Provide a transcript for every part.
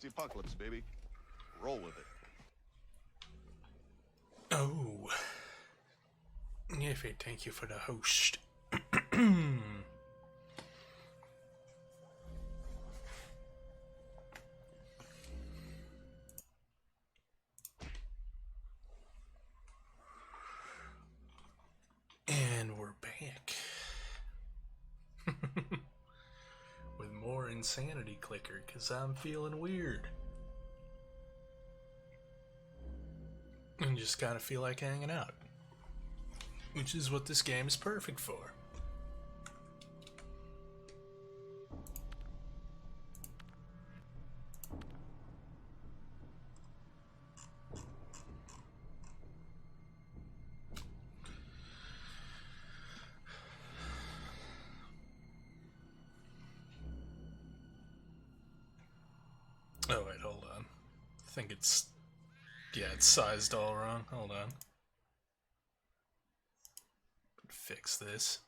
the apocalypse, baby. Roll with it. Oh. Yefe, thank you for the host. And we're back. With more Insanity Clicker, because I'm feeling weird. And just kind of feel like hanging out. Which is what this game is perfect for. Oh wait, hold on. I think it's... yeah, it's sized all wrong. Hold on. Fix this.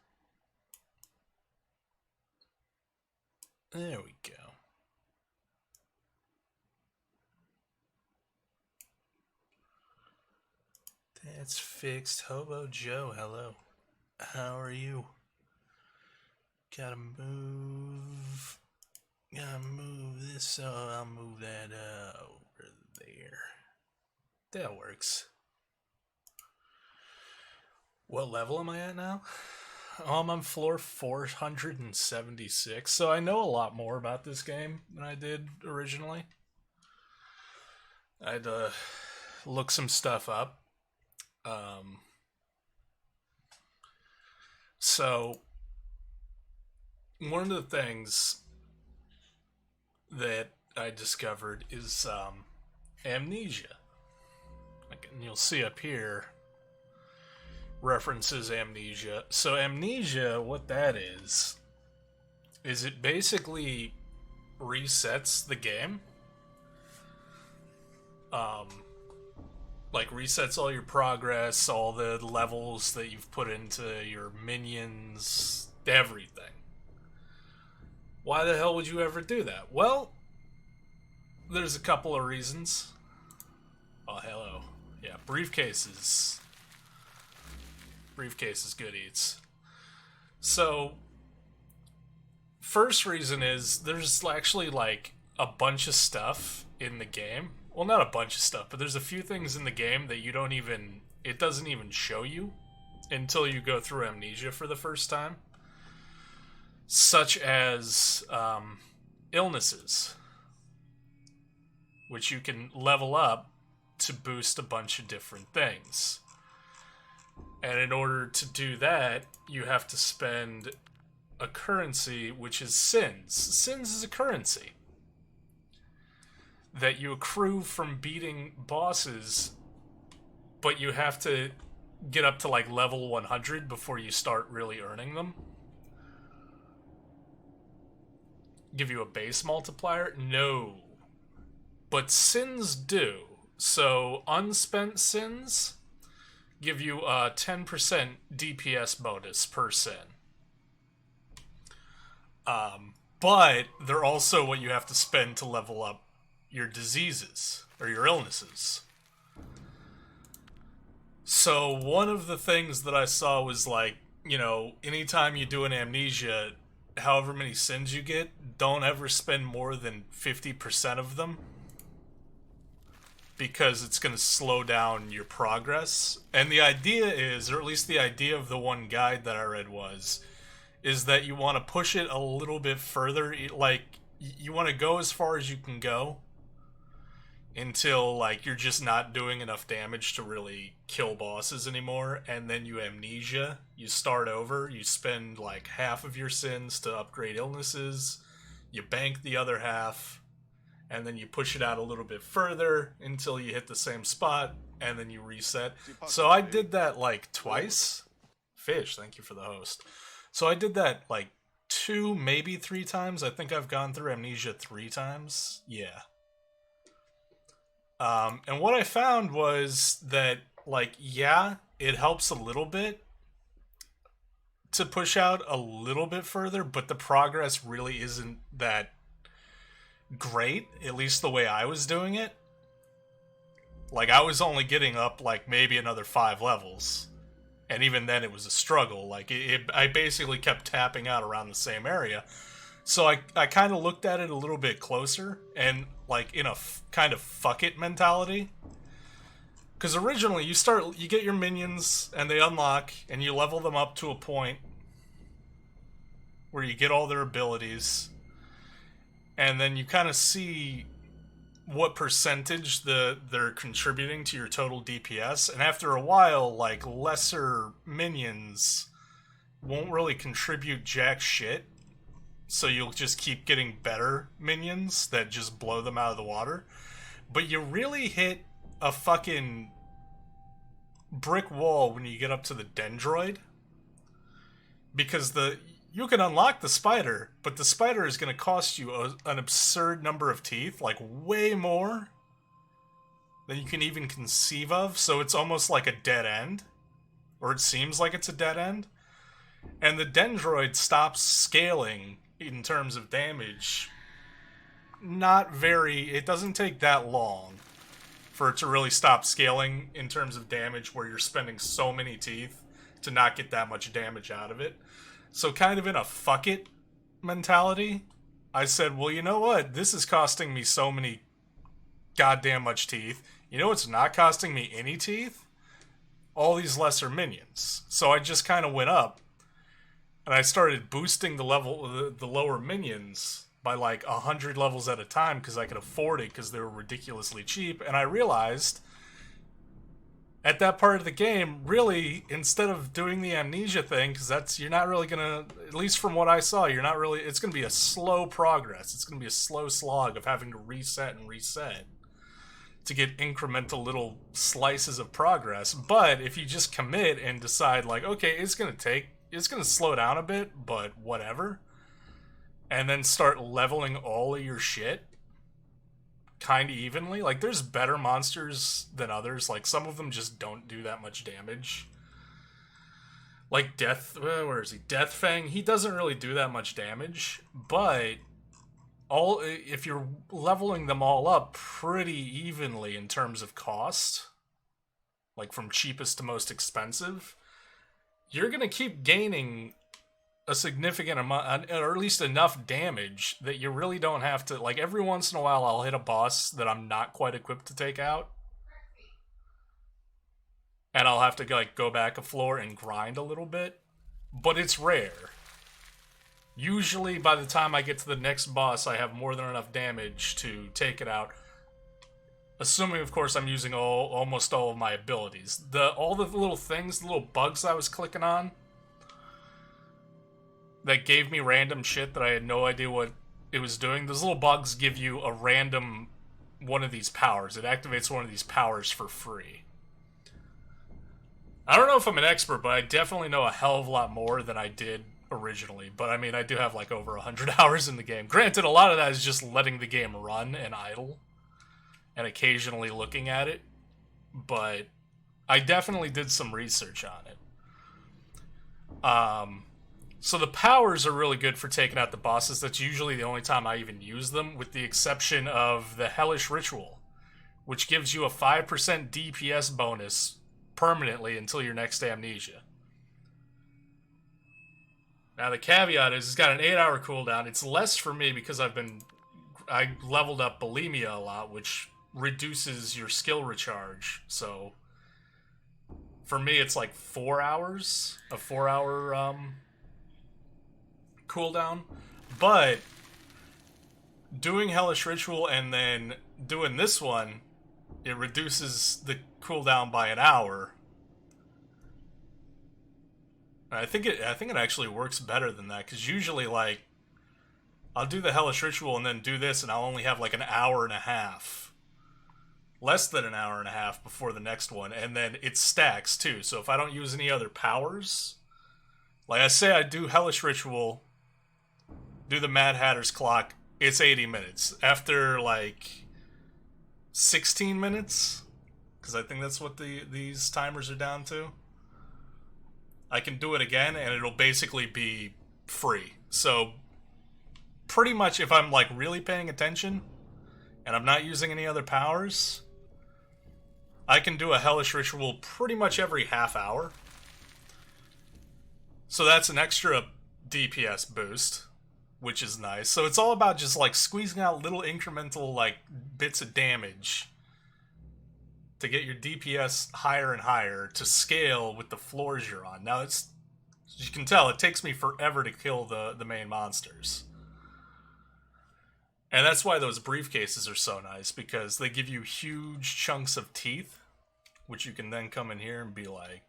There we go. That's fixed. Hobo Joe, hello. How are you? Gotta move this, so I'll move that over there. That works. What level am I at now? I'm on floor 476, so I know a lot more about this game than I did originally. I'd look some stuff up. So, one of the things that I discovered is amnesia. And you'll see up here references amnesia. So amnesia, what that is it basically resets the game. Like resets all your progress, all the levels that you've put into your minions, everything. Why the hell would you ever do that? Well, there's a couple of reasons. Oh, hello. Yeah, briefcases. Briefcases, good eats. So, first reason is there's actually like a bunch of stuff in the game. Well, not a bunch of stuff, but there's a few things in the game that it doesn't even show you until you go through amnesia for the first time. Such as illnesses, which you can level up to boost a bunch of different things. And in order to do that, you have to spend a currency, which is sins. Sins is a currency that you accrue from beating bosses, but you have to get up to like level 100 before you start really earning them. Give you a base multiplier? No. But sins do. So unspent sins give you a 10% DPS bonus per sin. But they're also what you have to spend to level up your diseases or your illnesses. So one of the things that I saw was like, anytime you do an amnesia, however many sins you get, don't ever spend more than 50% of them, because it's going to slow down your progress. And the idea is, or at least the idea of the one guide that I read is that you want to push it a little bit further. Like, you want to go as far as you can go until, like, you're just not doing enough damage to really kill bosses anymore. And then you amnesia. You start over. You spend, like, half of your sins to upgrade illnesses. You bank the other half. And then you push it out a little bit further until you hit the same spot, and then you reset. So I did that like twice. Fish, thank you for the host. So I did that like 2, maybe 3 times. I think I've gone through amnesia 3 times. Yeah. And what I found was that, like, yeah, it helps a little bit to push out a little bit further, but the progress really isn't that great, at least the way I was doing it. Like, I was only getting up, like, maybe another 5 levels. And even then, it was a struggle. Like, I basically kept tapping out around the same area. So I kind of looked at it a little bit closer, and, like, in a kind of fuck it mentality. Because originally, you get your minions, and they unlock, and you level them up to a point where you get all their abilities. And then you kind of see what percentage they're contributing to your total DPS, and after a while, like, lesser minions won't really contribute jack shit, so you'll just keep getting better minions that just blow them out of the water. But you really hit a fucking brick wall when you get up to the Dendroid, because you can unlock the spider, but the spider is going to cost you an absurd number of teeth, like way more than you can even conceive of, so it's almost like a dead end, or it seems like it's a dead end. And the Dendroid stops scaling in terms of damage. It doesn't take that long for it to really stop scaling in terms of damage, where you're spending so many teeth to not get that much damage out of it. So kind of in a fuck it mentality, I said, well, you know what? This is costing me so many goddamn much teeth. You know what's not costing me any teeth? All these lesser minions. So I just kind of went up, and I started boosting the lower minions by like 100 levels at a time, because I could afford it, because they were ridiculously cheap. And I realized at that part of the game, really, instead of doing the amnesia thing, because you're not really gonna, at least from what I saw, it's gonna be a slow progress. It's gonna be a slow slog of having to reset and reset to get incremental little slices of progress. But if you just commit and decide, like, okay, it's gonna slow down a bit, but whatever, and then start leveling all of your shit kind of evenly. Like, there's better monsters than others. Like, some of them just don't do that much damage. Like where is he? Deathfang, he doesn't really do that much damage, but if you're leveling them all up pretty evenly in terms of cost, like from cheapest to most expensive, you're gonna keep gaining a significant amount, or at least enough damage that you really don't have to, like, every once in a while I'll hit a boss that I'm not quite equipped to take out, and I'll have to, like, go back a floor and grind a little bit, but it's rare. Usually by the time I get to the next boss, I have more than enough damage to take it out, assuming, of course, I'm using almost all of my abilities. All the little things, the little bugs I was clicking on that gave me random shit that I had no idea what it was doing. Those little bugs give you a random one of these powers. It activates one of these powers for free. I don't know if I'm an expert, but I definitely know a hell of a lot more than I did originally. But I mean, I do have like over 100 hours in the game. Granted, a lot of that is just letting the game run and idle, and occasionally looking at it. But I definitely did some research on it. So the powers are really good for taking out the bosses. That's usually the only time I even use them, with the exception of the Hellish Ritual, which gives you a 5% DPS bonus permanently until your next amnesia. Now the caveat is it's got an 8-hour cooldown. It's less for me because I leveled up Bulimia a lot, which reduces your skill recharge. So for me, it's like 4 hours, a 4-hour cooldown. But doing Hellish Ritual and then doing this one, it reduces the cooldown by an hour. I think it actually works better than that, because usually, like, I'll do the Hellish Ritual and then do this, and I'll only have like an hour and a half, less than an hour and a half before the next one, and then it stacks too. So if I don't use any other powers, like I say, I do Hellish Ritual, do the Mad Hatter's Clock, it's 80 minutes. After like 16 minutes, because I think that's what these timers are down to, I can do it again, and it'll basically be free. So pretty much, if I'm like really paying attention and I'm not using any other powers, I can do a Hellish Ritual pretty much every half hour. So that's an extra DPS boost, which is nice. So it's all about just like squeezing out little incremental like bits of damage to get your DPS higher and higher to scale with the floors you're on. Now it's, as you can tell, it takes me forever to kill the main monsters. And that's why those briefcases are so nice, because they give you huge chunks of teeth, which you can then come in here and be like,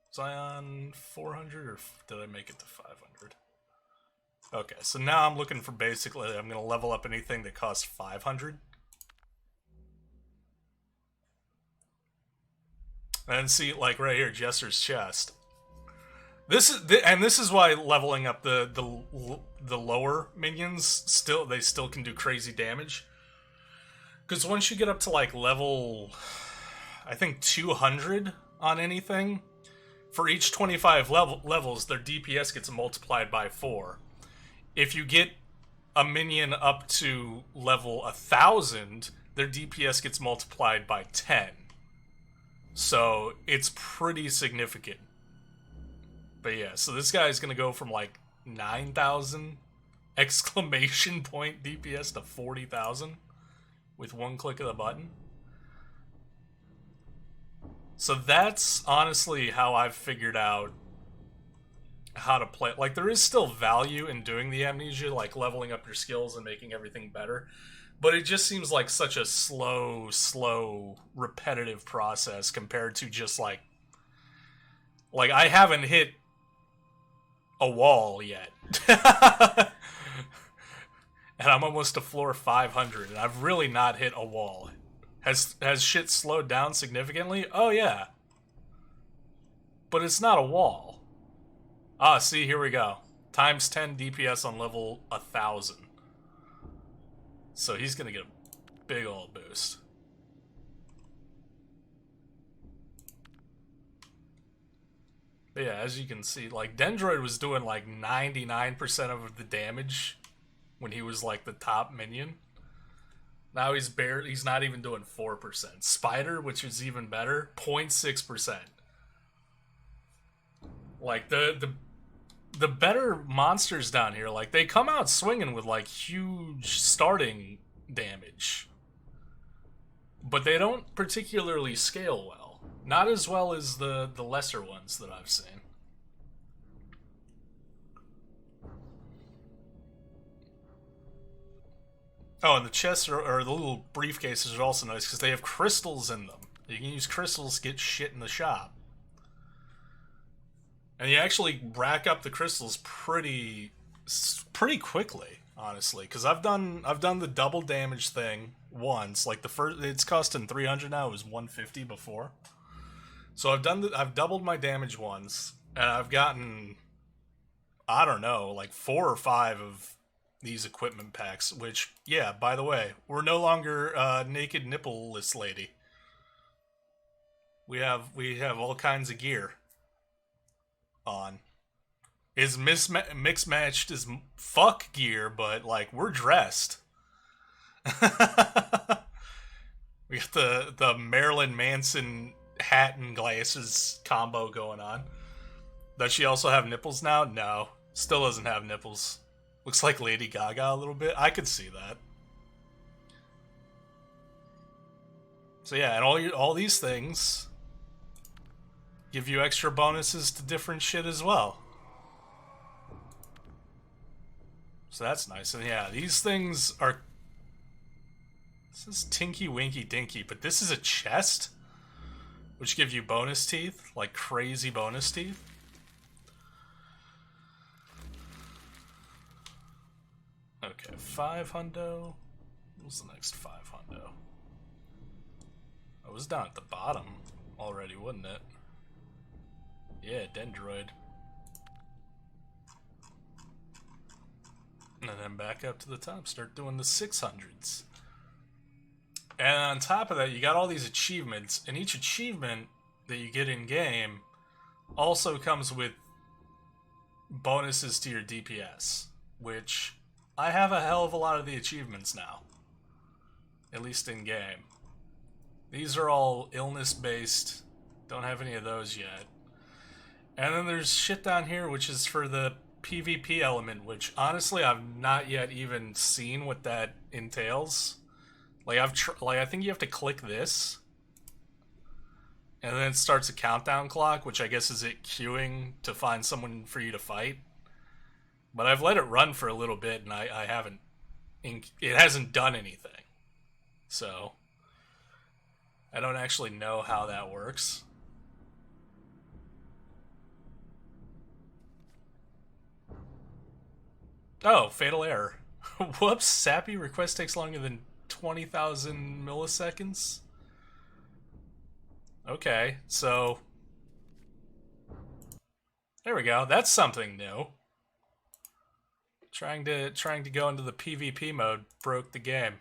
was I on 400 or did I make it to 500? Okay, so now I'm looking for basically, I'm going to level up anything that costs 500. And see, like right here, Jester's chest. This is why leveling up the lower minions still can do crazy damage. Because once you get up to like level, I think 200 on anything, for each 25 levels, their DPS gets multiplied by 4. If you get a minion up to level 1,000, their DPS gets multiplied by 10. So it's pretty significant. But yeah, so this guy's gonna go from like 9,000 exclamation point DPS to 40,000 with one click of the button. So that's honestly how I've figured out how to play. Like, there is still value in doing the amnesia, like leveling up your skills and making everything better. But it just seems like such a slow, repetitive process compared to just like I haven't hit a wall yet. And I'm almost to floor 500, and I've really not hit a wall. Has shit slowed down significantly? Oh yeah. But it's not a wall. Ah, see, here we go. Times 10 DPS on level 1,000. So he's gonna get a big old boost. But yeah, as you can see, like, Dendroid was doing like 99% of the damage when he was like the top minion. Now he's not even doing 4%. Spider, which is even better, 0.6%. Like, the better monsters down here, like, they come out swinging with like huge starting damage, but they don't particularly scale well. Not as well as the lesser ones that I've seen. Oh, and the chests or the little briefcases are also nice because they have crystals in them. You can use crystals to get shit in the shop. And you actually rack up the crystals pretty quickly, honestly. Because I've done the double damage thing once. Like, the first, it's costing 300 now. It was 150 before. So I've doubled my damage once, and I've gotten, I don't know, like 4 or 5 of these equipment packs. Which, yeah, by the way, we're no longer naked nippleless lady. We have all kinds of gear on. Is mixed matched as fuck gear, but like, we're dressed. We got the Marilyn Manson hat and glasses combo going on. Does she also have nipples now? No, still doesn't have nipples. Looks like Lady Gaga a little bit. I could see that. So yeah, and all these things give you extra bonuses to different shit as well. So that's nice. And yeah, these things are... This is Tinky Winky Dinky, but this is a chest, which give you bonus teeth, like crazy bonus teeth. Okay, 5 hundo. What's the next 5 hundo? I was down at the bottom already, wasn't it? Yeah, Dendroid. And then back up to the top, start doing the 600s. And on top of that, you got all these achievements, and each achievement that you get in game also comes with bonuses to your DPS, which I have a hell of a lot of the achievements now. At least in game. These are all illness based. Don't have any of those yet. And then there's shit down here which is for the PvP element, which honestly I've not yet even seen what that entails. Like I think you have to click this, and then it starts a countdown clock, which I guess is it queuing to find someone for you to fight. But I've let it run for a little bit, and I haven't. It hasn't done anything, so I don't actually know how that works. Oh, fatal error. Whoops, Sappy request takes longer than 20,000 milliseconds. Okay, so there we go. That's something new. Trying to go into the PvP mode broke the game.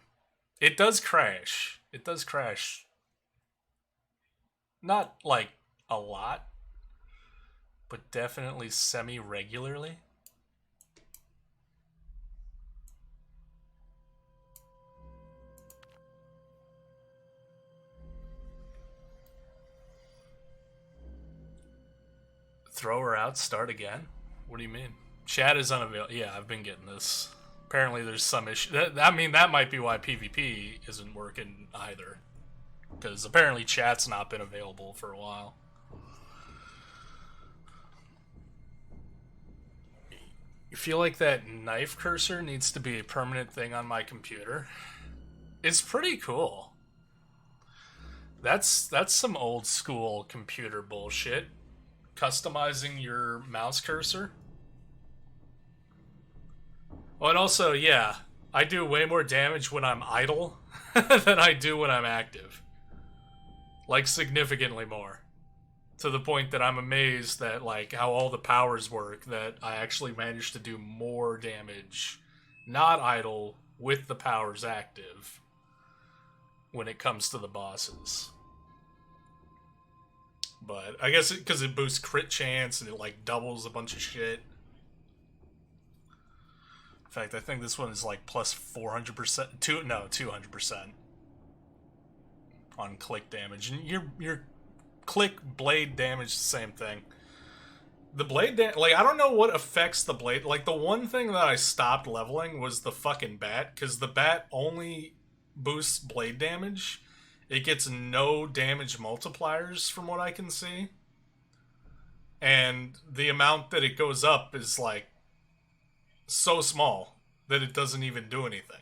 It does crash. It does crash. Not like a lot, but definitely semi-regularly. Throw her out, start again? What do you mean? Chat is unavailable. Yeah, I've been getting this. Apparently there's some issue. I mean, that might be why PvP isn't working either. Because apparently chat's not been available for a while. You feel like that knife cursor needs to be a permanent thing on my computer? It's pretty cool. That's some old school computer bullshit. Customizing your mouse cursor. Oh, and also, yeah, I do way more damage when I'm idle than I do when I'm active. Like, significantly more. To the point that I'm amazed that, like, how all the powers work, that I actually managed to do more damage not idle with the powers active when it comes to the bosses. But I guess because it boosts crit chance and it like doubles a bunch of shit. In fact, I think this one is like plus 400%. 200% on click damage, and your click blade damage is the same thing. The blade like I don't know what affects the blade. Like the one thing that I stopped leveling was the fucking bat, because the bat only boosts blade damage. It gets no damage multipliers from what I can see. And the amount that it goes up is like so small that it doesn't even do anything.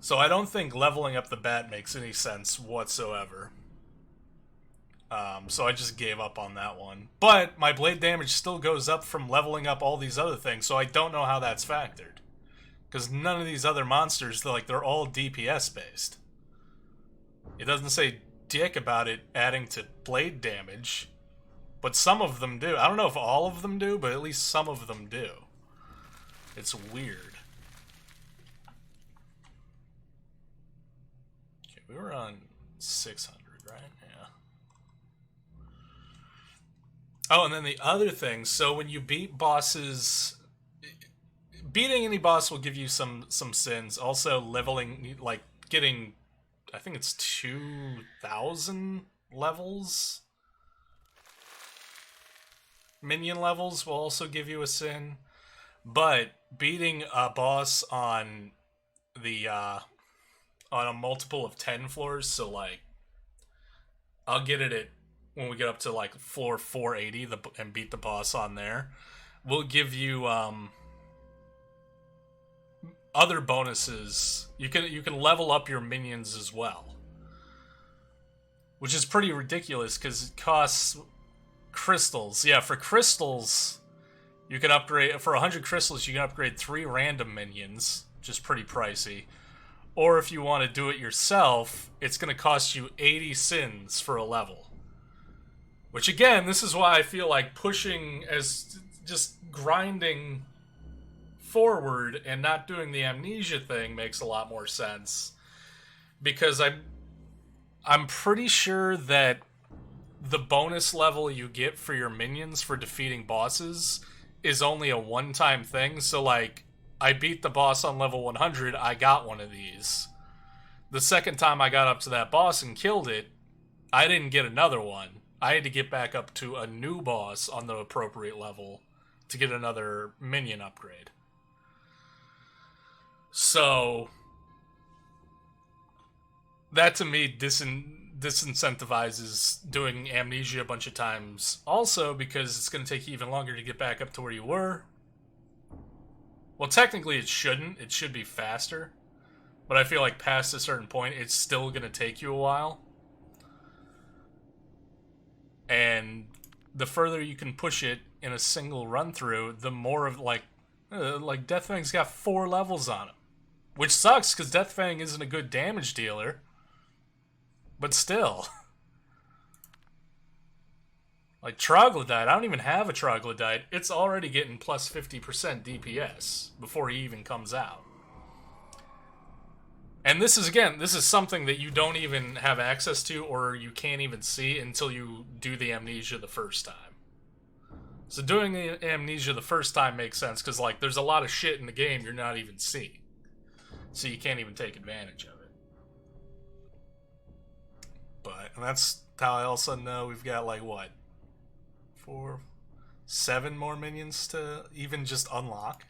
So I don't think leveling up the bat makes any sense whatsoever. So I just gave up on that one. But my blade damage still goes up from leveling up all these other things, so I don't know how that's factored. Because none of these other monsters, they're all DPS based. It doesn't say dick about it adding to blade damage, but some of them do. I don't know if all of them do, but at least some of them do. It's weird. Okay, we were on 600, right? Yeah. Oh, and then the other thing, so when you beat bosses, beating any boss will give you some sins. Also leveling, like getting, I think it's 2,000 levels. Minion levels will also give you a sin. But beating a boss on the on a multiple of 10 floors, so like I'll get it at when we get up to like floor 480 and beat the boss on there, will give you other bonuses. You can level up your minions as well, which is pretty ridiculous because it costs crystals. Yeah, for crystals, you can upgrade for 100 crystals. You can upgrade 3 random minions, which is pretty pricey. Or if you want to do it yourself, it's going to cost you 80 sins for a level. Which again, this is why I feel like pushing as just grinding forward and not doing the amnesia thing makes a lot more sense, because I'm pretty sure that the bonus level you get for your minions for defeating bosses is only a one-time thing. So like I beat the boss on level 100, I got one of these. The second time I got up to that boss and killed it, I didn't get another one. I had to get back up to a new boss on the appropriate level to get another minion upgrade. So, that to me disincentivizes doing Amnesia a bunch of times. Also, because it's going to take you even longer to get back up to where you were. Well, technically it shouldn't. It should be faster. But I feel like past a certain point, it's still going to take you a while. And the further you can push it in a single run through, the more of like Deathfang's got 4 levels on him. Which sucks, because Deathfang isn't a good damage dealer. But still. Like Troglodyte, I don't even have a Troglodyte. It's already getting plus 50% DPS before he even comes out. And this is something that you don't even have access to or you can't even see until you do the Amnesia the first time. So doing the Amnesia the first time makes sense because, like, there's a lot of shit in the game you're not even seeing. So you can't even take advantage of it. But, and that's how I also know we've got, like, what? 7 more minions to even just unlock.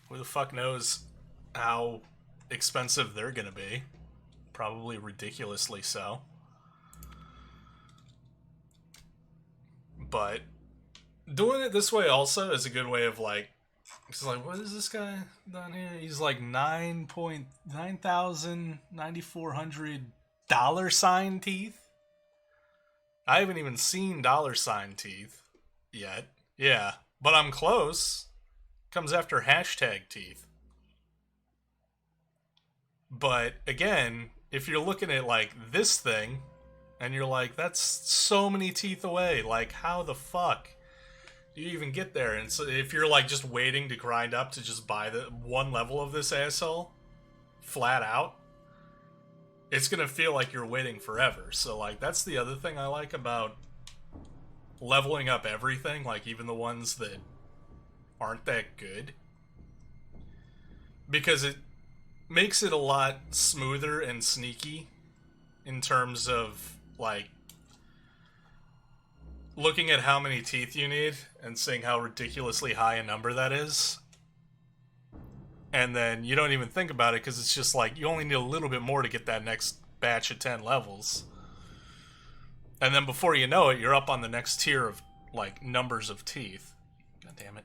Who the fuck knows how expensive they're gonna be? Probably ridiculously so. But doing it this way also is a good way of like, it's like, what is this guy down here? He's like $9,400 teeth. I haven't even seen $ teeth yet. Yeah, but I'm close. Comes after hashtag teeth. But again, if you're looking at like this thing and you're like, that's so many teeth away, like how the fuck do you even get there? And so if you're like just waiting to grind up to just buy the one level of this asshole flat out, it's gonna feel like you're waiting forever. So like that's the other thing I like about leveling up everything, like even the ones that aren't that good, because it makes it a lot smoother and sneaky in terms of like looking at how many teeth you need and seeing how ridiculously high a number that is, and then you don't even think about it because it's just like you only need a little bit more to get that next batch of 10 levels, and then before you know it you're up on the next tier of like numbers of teeth. God damn it.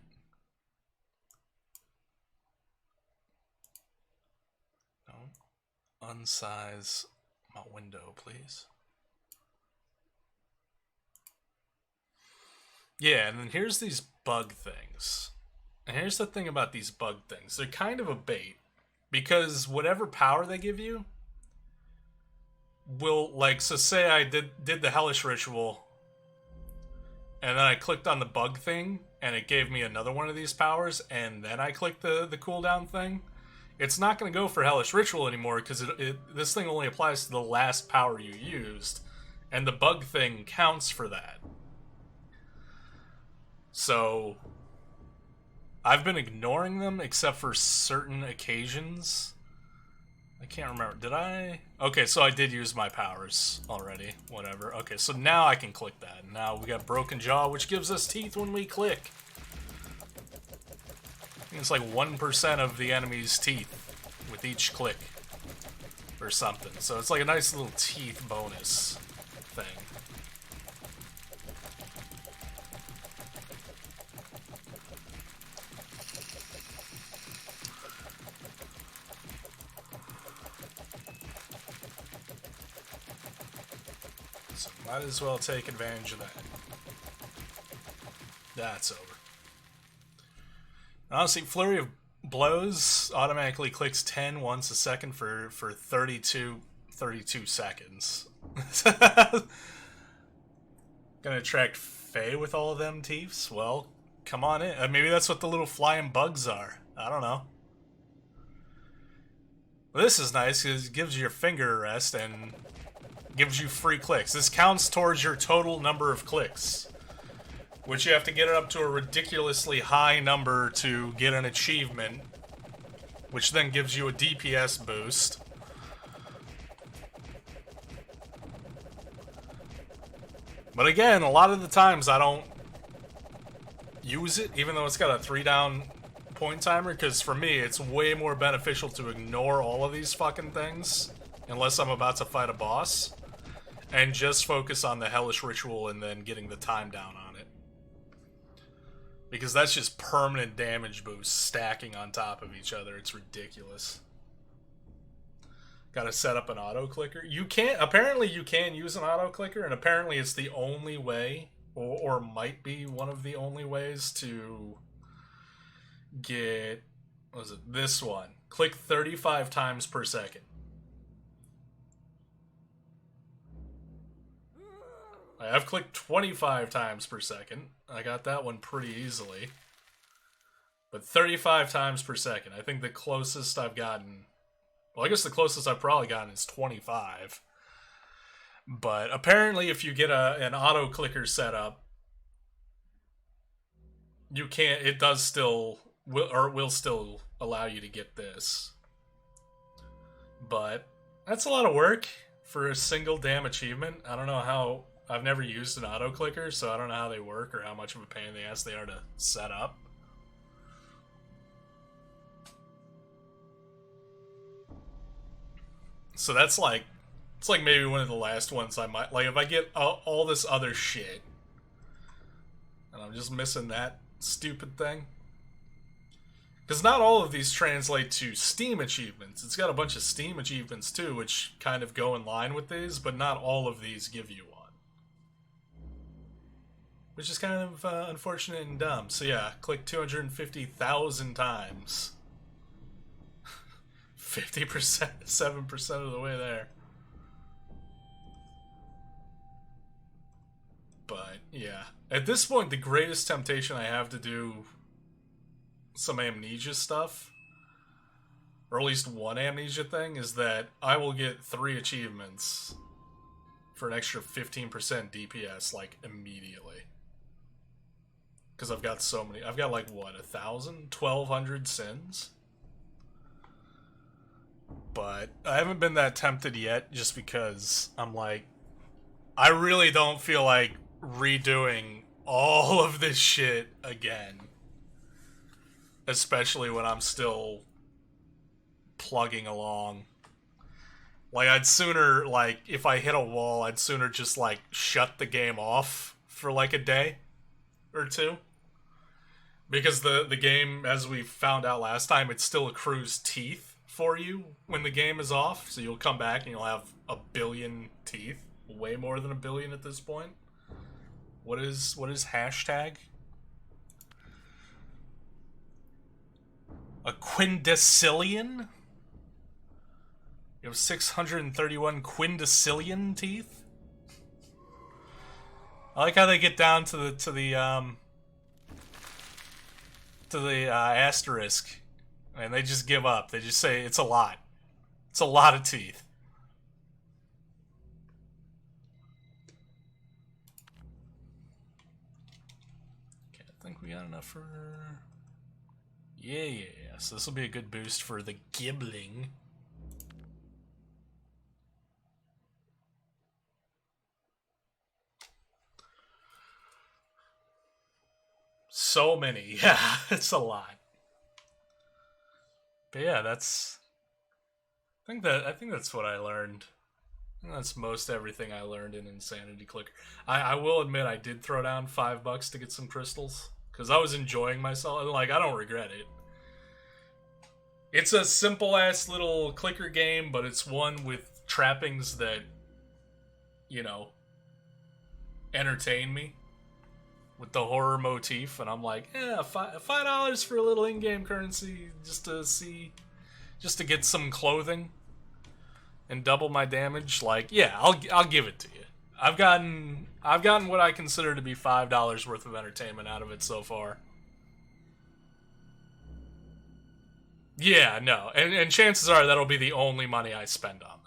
Unsize my window, please. Yeah, and then here's these bug things. And here's the thing about these bug things. They're kind of a bait. Because whatever power they give you will, like, so say I did the Hellish Ritual, and then I clicked on the bug thing, and it gave me another one of these powers, and then I clicked the cooldown thing. It's not going to go for Hellish Ritual anymore because this thing only applies to the last power you used, and the bug thing counts for that. So I've been ignoring them except for certain occasions. I can't remember. Did I? Okay, so I did use my powers already. Whatever. Okay, so now I can click that. Now we got Broken Jaw, which gives us teeth when we click. It's like 1% of the enemy's teeth with each click or something. So it's like a nice little teeth bonus thing. So might as well take advantage of that. That's over. Honestly, Flurry of Blows automatically clicks 10 once a second for 32 seconds. Gonna attract Fae with all of them teeths? Well, come on in. Maybe that's what the little flying bugs are. I don't know. Well, this is nice because it gives you your finger a rest and gives you free clicks. This counts towards your total number of clicks. which you have to get it up to a ridiculously high number to get an achievement, which then gives you a DPS boost. But again, a lot of the times I don't use it, even though it's got a 3-down point timer, because for me, it's way more beneficial to ignore all of these fucking things, unless I'm about to fight a boss, and just focus on the Hellish Ritual and then getting the time down on it. Because that's just permanent damage boosts stacking on top of each other. It's ridiculous. Gotta set up an auto-clicker. You can't, apparently you can use an auto-clicker, and apparently it's the only way, or might be one of the only ways to get, what was it, this one. Click 35 times per second. I've clicked 25 times per second. I got that one pretty easily. But 35 times per second. I think the closest I've gotten... Well, I guess the closest I've probably gotten is 25. But apparently if you get an auto-clicker set up, you can't... It does still... will still allow you to get this. But that's a lot of work for a single damn achievement. I don't know how... I've never used an auto-clicker, so I don't know how they work or how much of a pain in the ass they are to set up. So that's like... It's like maybe one of the last ones I might... Like, if I get all this other shit, and I'm just missing that stupid thing. Because not all of these translate to Steam achievements. It's got a bunch of Steam achievements, too, which kind of go in line with these, but not all of these give you one. Which is kind of unfortunate and dumb. So yeah, click 250,000 times. 50%, 7% of the way there. But yeah, at this point, the greatest temptation I have to do some Amnesia stuff, or at least one Amnesia thing, is that I will get 3 achievements for an extra 15% DPS, like, immediately. Because I've got so many. I've got like, what, 1,000? 1,200 sins? But I haven't been that tempted yet, just because I'm like, I really don't feel like redoing all of this shit again. Especially when I'm still plugging along. Like, I'd sooner, like, if I hit a wall, I'd sooner just, like, shut the game off for like a day or two. Because the game, as we found out last time, it still accrues teeth for you when the game is off. So you'll come back and you'll have 1 billion teeth. Way more than 1 billion at this point. What is hashtag? A quindecillion? You have 631 quindecillion teeth? I like how they get down to the asterisk, and they just give up. They just say it's a lot. It's a lot of teeth. Okay, I think we got enough for... Yeah. So this will be a good boost for the Gibbling. So many. Yeah, it's a lot. But yeah, that's... I think that's what I learned. That's most everything I learned in Insanity Clicker. I will admit I did throw down $5 to get some crystals. Because I was enjoying myself. Like, I don't regret it. It's a simple-ass little clicker game, but it's one with trappings that, you know, entertain me. With the horror motif, and I'm like, yeah, $5 for a little in-game currency just to get some clothing and double my damage. Like, yeah, I'll give it to you. I've gotten what I consider to be $5 worth of entertainment out of it so far. Yeah, no, and chances are that'll be the only money I spend on